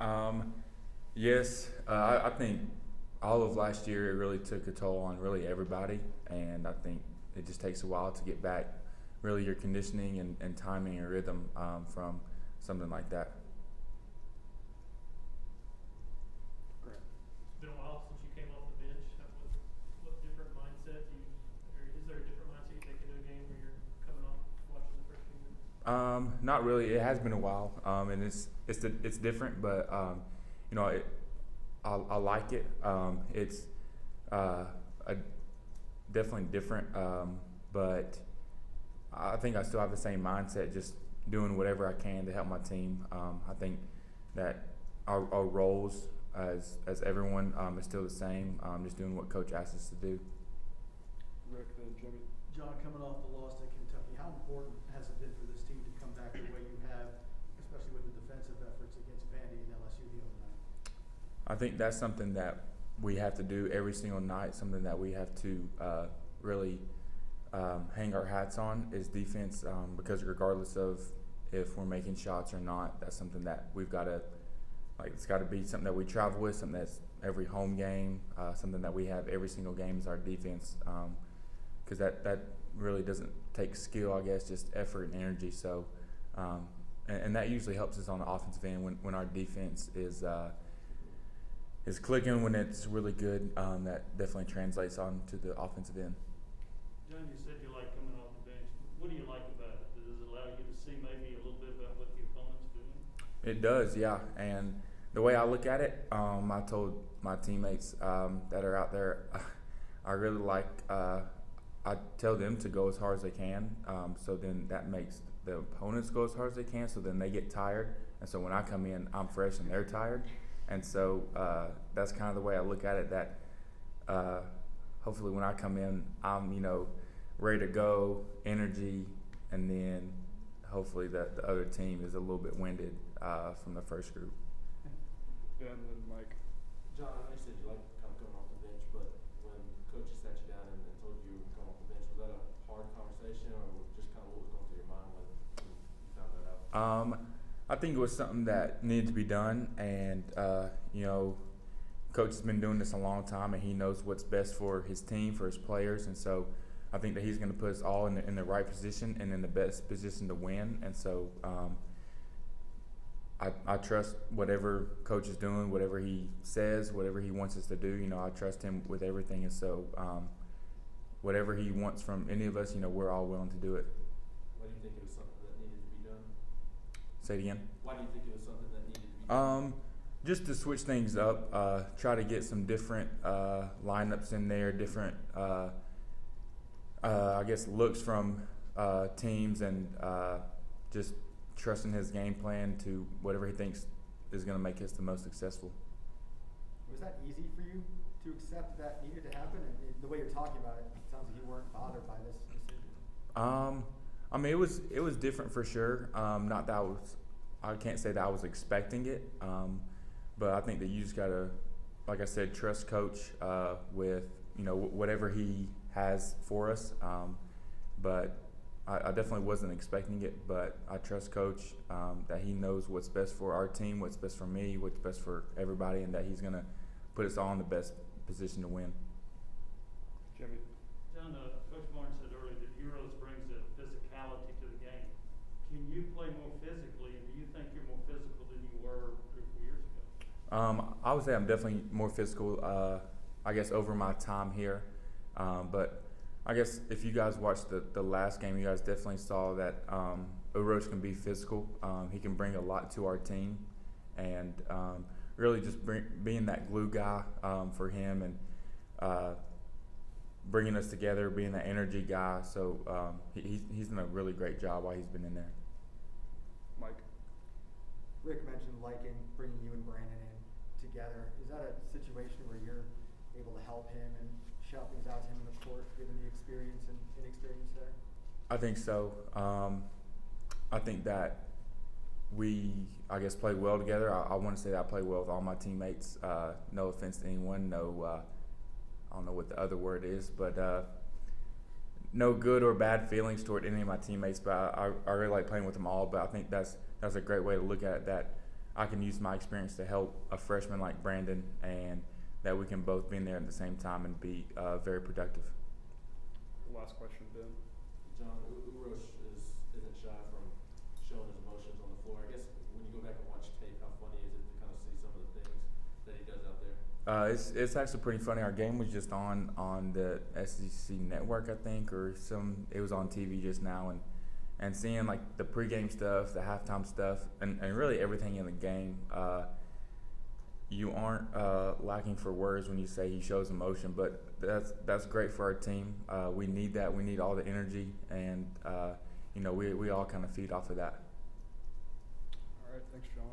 Um, yes, I think all of last year it really took a toll on really everybody, and I think it just takes a while to get back really your conditioning and timing and rhythm from something like that. Correct. It's been a while since you came off the bench. What different mindset do you, or is there a different mindset you take into a game where you're coming off watching the first few minutes? Not really. It has been a while, and it's different, but you know, I like it. It's a, definitely different, but I think I still have the same mindset, just doing whatever I can to help my team. I think that our roles as everyone is still the same. Just doing what coach asks us to do. Rick, then Jimmy. John, coming off the loss to Kentucky, how important has it been for this team to come back the way you have, especially with the defensive efforts against Vandy and LSU the other night? I think that's something that we have to do every single night. Something that we have to really hang our hats on is defense, because regardless of if we're making shots or not, that's something that we've got to it's got to be something that we travel with, something that's every home game, something that we have every single game is our defense, because that really doesn't take skill, I guess, just effort and energy. So, and that usually helps us on the offensive end when our defense is clicking, when it's really good. That definitely translates on to the offensive end. John, you said you like coming off the bench. What do you like about it? Does it allow you to see maybe a little bit about what the opponent's doing? It does, yeah. And the way I look at it, I told my teammates that are out there, I really like. I tell them to go as hard as they can. So then that makes the opponents go as hard as they can. So then they get tired, and so when I come in, I'm fresh and they're tired. And so that's kind of the way I look at it. That hopefully when I come in, I'm ready to go, energy, and then hopefully that the other team is a little bit winded from the first group. Ben, then Mike. John, I know you said you like kind of coming off the bench, but when coaches sat you down and told you you were coming off the bench, was that a hard conversation, or just kind of what was going through your mind when you found that out? I think it was something that needed to be done, and coach has been doing this a long time, and he knows what's best for his team, for his players, and so I think that he's going to put us all in the right position and in the best position to win. And so I trust whatever coach is doing, whatever he says, whatever he wants us to do. I trust him with everything, and so whatever he wants from any of us, we're all willing to do it. Why do you think it was something that needed to be done? Say it again. Why do you think it was something that needed to be done? Just to switch things up, try to get some different lineups in there, different I guess looks from teams, and just trusting his game plan to whatever he thinks is going to make us the most successful. Was that easy for you to accept that needed to happen? And the way you're talking about it, it sounds like you weren't bothered by this decision. I mean, it was different for sure. Not that I can't say that I was expecting it, but I think that you just gotta, like I said, trust coach with whatever he has for us. But I definitely wasn't expecting it, but I trust coach that he knows what's best for our team, what's best for me, what's best for everybody, and that he's gonna put us all in the best position to win. Jimmy. John, Coach Barnes said earlier that Euros brings a physicality to the game. Can you play more physically, and do you think you're more physical than you were 3 or 4 years ago? I would say I'm definitely more physical, I guess, over my time here. But I guess if you guys watched the last game, you guys definitely saw that Urosh can be physical. He can bring a lot to our team, and really just being that glue guy for him, and bringing us together, being that energy guy. So he's done a really great job while he's been in there. Mike. Rick mentioned liking bringing you and Brandon in together. Is that a situation where you're able to help him and shout things out to him in the court, given the experience and inexperience there? I think so. I think that we, I guess, played well together. I want to say that I played well with all my teammates. No offense to anyone. No, I don't know what the other word is, but no good or bad feelings toward any of my teammates. But I really like playing with them all. But I think that's a great way to look at it. That I can use my experience to help a freshman like Brandon, and that we can both be in there at the same time and be very productive. Last question, Ben. John, Urosh isn't shy from showing his emotions on the floor. I guess when you go back and watch tape, how funny is it to kind of see some of the things that he does out there? It's actually pretty funny. Our game was just on the SEC network, I think, or it was on TV just now, and seeing like the pregame stuff, the halftime stuff, and really everything in the game. You aren't lacking for words when you say he shows emotion, but that's great for our team. We need that. We need all the energy, and we all kind of feed off of that. All right, thanks, John.